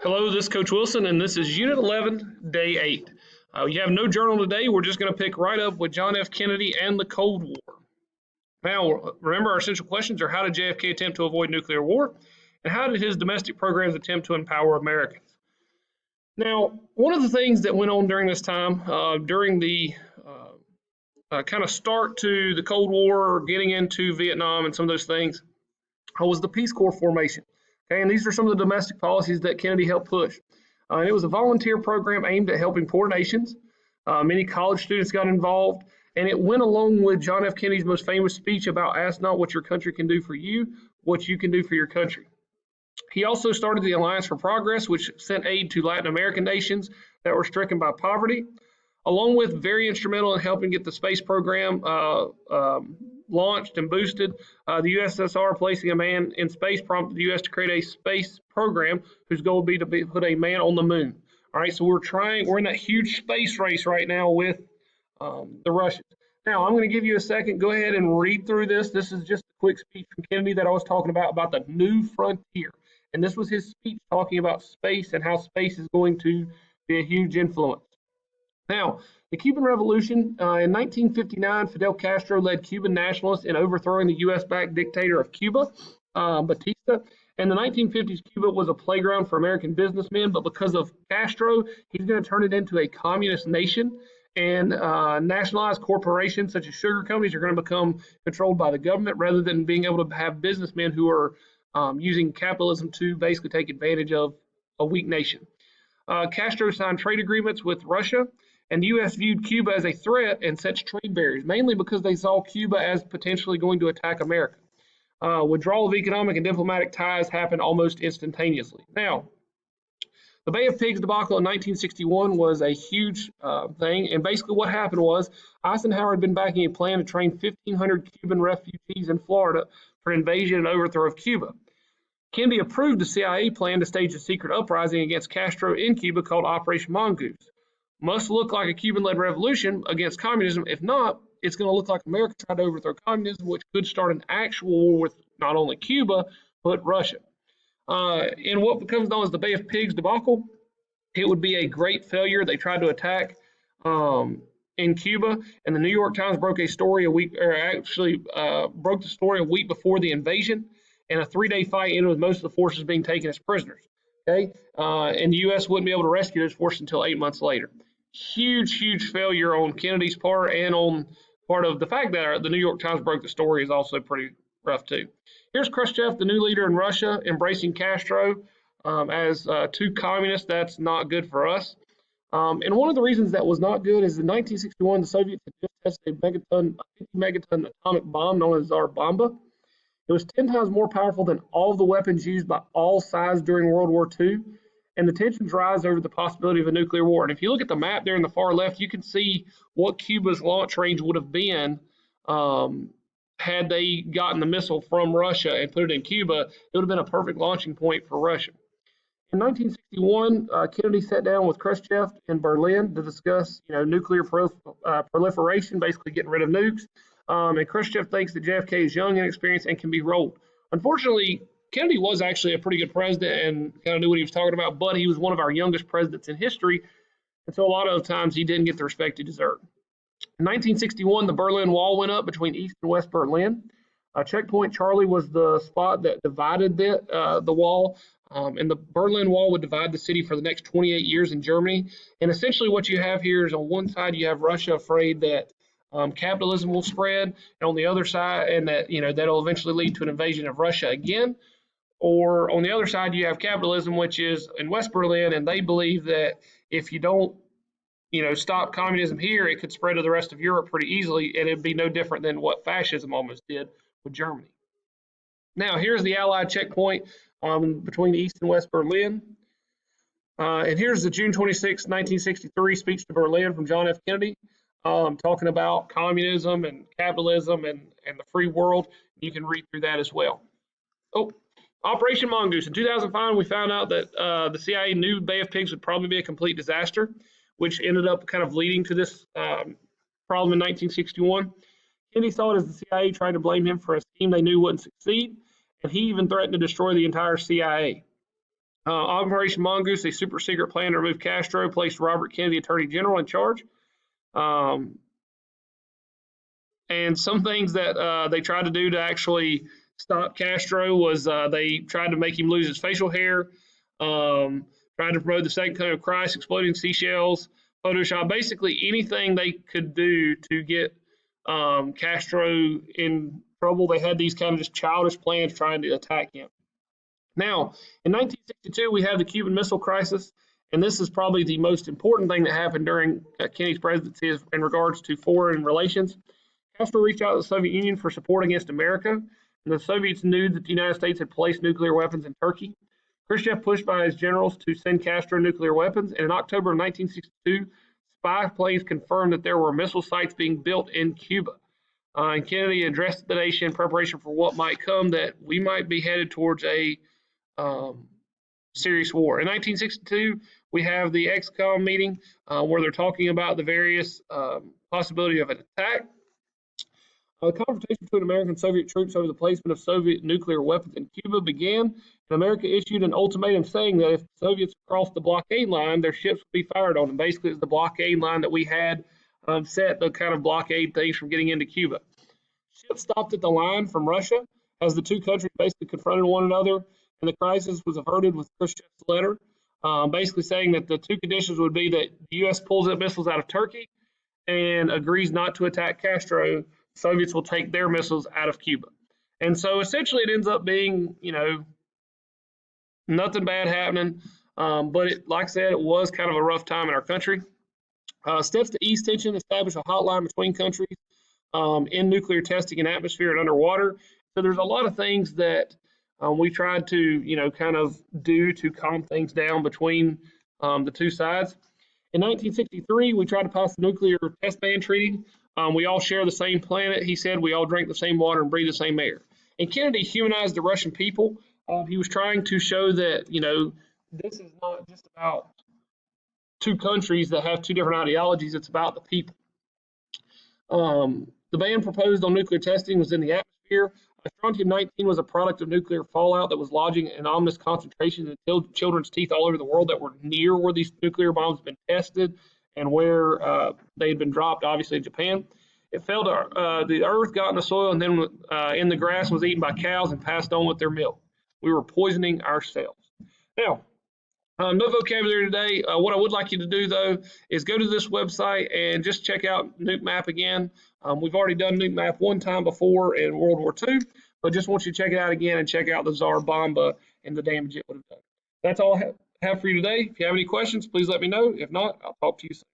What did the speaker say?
Hello, this is Coach Wilson, and this is Unit 11, Day 8. You have no journal today. We're just going to pick right up with John F. Kennedy and the Cold War. Now, remember our essential questions are how did JFK attempt to avoid nuclear war, and how did his domestic programs attempt to empower Americans? Now, one of the things that went on during this time, during the kind of start to the Cold War, getting into Vietnam and some of those things, was the Peace Corps formation. Okay, and these are some of the domestic policies that Kennedy helped push. And it was a volunteer program aimed at helping poor nations. Many college students got involved, and it went along with John F. Kennedy's most famous speech about ask not what your country can do for you, what you can do for your country. He also started the Alliance for Progress, which sent aid to Latin American nations that were stricken by poverty, along with very instrumental in helping get the space program launched and boosted. The USSR placing a man in space prompted the US to create a space program whose goal would be to put a man on the moon. All right, so we're in that huge space race right now with the Russians. Now, I'm going to give you a second. Go ahead and read through this. This is just a quick speech from Kennedy that I was talking about the new frontier. And this was his speech talking about space and how space is going to be a huge influence. Now, the Cuban Revolution, in 1959, Fidel Castro led Cuban nationalists in overthrowing the U.S.-backed dictator of Cuba, Batista. In the 1950s, Cuba was a playground for American businessmen, but because of Castro, he's going to turn it into a communist nation, and nationalized corporations such as sugar companies are going to become controlled by the government rather than being able to have businessmen who are using capitalism to basically take advantage of a weak nation. Castro signed trade agreements with Russia, and the U.S. viewed Cuba as a threat and set trade barriers, mainly because they saw Cuba as potentially going to attack America. Withdrawal of economic and diplomatic ties happened almost instantaneously. Now, the Bay of Pigs debacle in 1961 was a huge thing, and basically what happened was Eisenhower had been backing a plan to train 1,500 Cuban refugees in Florida for invasion and overthrow of Cuba. Kennedy approved the CIA plan to stage a secret uprising against Castro in Cuba called Operation Mongoose. Must look like a Cuban-led revolution against communism. If not, it's going to look like America tried to overthrow communism, which could start an actual war with not only Cuba, but Russia. In what becomes known as the Bay of Pigs debacle, it would be a great failure. They tried to attack in Cuba, and the New York Times broke the story a week before the invasion, and a 3-day fight ended with most of the forces being taken as prisoners. Okay, and the U.S. wouldn't be able to rescue those forces until 8 months later. Huge failure on Kennedy's part, and on part of the fact that the New York Times broke the story is also pretty rough too. Here's Khrushchev, the new leader in Russia, embracing Castro as two communists. That's not good for us. And one of the reasons that was not good is in 1961, the Soviets had just tested a 50-megaton atomic bomb known as Tsar Bomba. It was 10 times more powerful than all the weapons used by all sides during World War II, and the tensions rise over the possibility of a nuclear war. And if you look at the map there in the far left, you can see what Cuba's launch range would have been had they gotten the missile from Russia and put it in Cuba. It would have been a perfect launching point for Russia. In 1961, Kennedy sat down with Khrushchev in Berlin to discuss, nuclear proliferation, basically getting rid of nukes. And Khrushchev thinks that JFK is young and inexperienced and can be rolled. Unfortunately, Kennedy was actually a pretty good president and kind of knew what he was talking about, but he was one of our youngest presidents in history, and so a lot of times he didn't get the respect he deserved. In 1961, the Berlin Wall went up between East and West Berlin. Checkpoint Charlie was the spot that divided the wall, and the Berlin Wall would divide the city for the next 28 years in Germany. And essentially what you have here is on one side you have Russia afraid that capitalism will spread, and on the other side, and that that'll eventually lead to an invasion of Russia again. Or on the other side, you have capitalism, which is in West Berlin, and they believe that if you don't, stop communism here, it could spread to the rest of Europe pretty easily, and it'd be no different than what fascism almost did with Germany. Now, here's the Allied checkpoint between East and West Berlin. And here's the June 26, 1963 speech to Berlin from John F. Kennedy, talking about communism and capitalism and the free world. You can read through that as well. Operation Mongoose. In 2005, we found out that the CIA knew Bay of Pigs would probably be a complete disaster, which ended up kind of leading to this problem in 1961. Kennedy saw it as the CIA trying to blame him for a scheme they knew wouldn't succeed, and he even threatened to destroy the entire CIA. Operation Mongoose, a super secret plan to remove Castro, placed Robert Kennedy, Attorney General, in charge. And some things that they tried to do to actually stop Castro was they tried to make him lose his facial hair, tried to promote the second coming of Christ, exploding seashells, Photoshop, basically anything they could do to get Castro in trouble. They had these kind of just childish plans trying to attack him. Now, in 1962, we have the Cuban Missile Crisis, and this is probably the most important thing that happened during Kennedy's presidency in regards to foreign relations. Castro reached out to the Soviet Union for support against America, and the Soviets knew that the United States had placed nuclear weapons in Turkey. Khrushchev pushed by his generals to send Castro nuclear weapons, and in October of 1962, spy planes confirmed that there were missile sites being built in Cuba. And Kennedy addressed the nation in preparation for what might come, that we might be headed towards a serious war. In 1962, we have the XCOM meeting where they're talking about the various possibility of an attack. A confrontation between American and Soviet troops over the placement of Soviet nuclear weapons in Cuba began, and America issued an ultimatum saying that if the Soviets crossed the blockade line, their ships would be fired on them. Basically, it's the blockade line that we had set the kind of blockade things from getting into Cuba. Ships stopped at the line from Russia as the two countries basically confronted one another, and the crisis was averted with Khrushchev's letter, basically saying that the two conditions would be that the U.S. pulls its missiles out of Turkey and agrees not to attack Castro. Soviets will take their missiles out of Cuba. And so essentially it ends up being, nothing bad happening. But like I said, it was kind of a rough time in our country. Steps to ease tension, establish a hotline between countries in nuclear testing in atmosphere and underwater. So there's a lot of things that we tried to, kind of do to calm things down between the two sides. In 1963, we tried to pass the nuclear test ban treaty. We all share the same planet, he said. We all drink the same water and breathe the same air. And Kennedy humanized the Russian people. He was trying to show that, this is not just about two countries that have two different ideologies. It's about the people. The ban proposed on nuclear testing was in the atmosphere. Strontium-19 was a product of nuclear fallout that was lodging in ominous concentrations in children's teeth all over the world that were near where these nuclear bombs had been tested and where they had been dropped, obviously in Japan. It fell to the earth, got in the soil, and then in the grass, was eaten by cows and passed on with their milk. We were poisoning ourselves. Now, no vocabulary today. What I would like you to do, though, is go to this website and just check out Nuke Map again. We've already done Nuke Map one time before in World War II, but just want you to check it out again and check out the Tsar Bomba and the damage it would have done. That's all I have for you today. If you have any questions, please let me know. If not, I'll talk to you soon.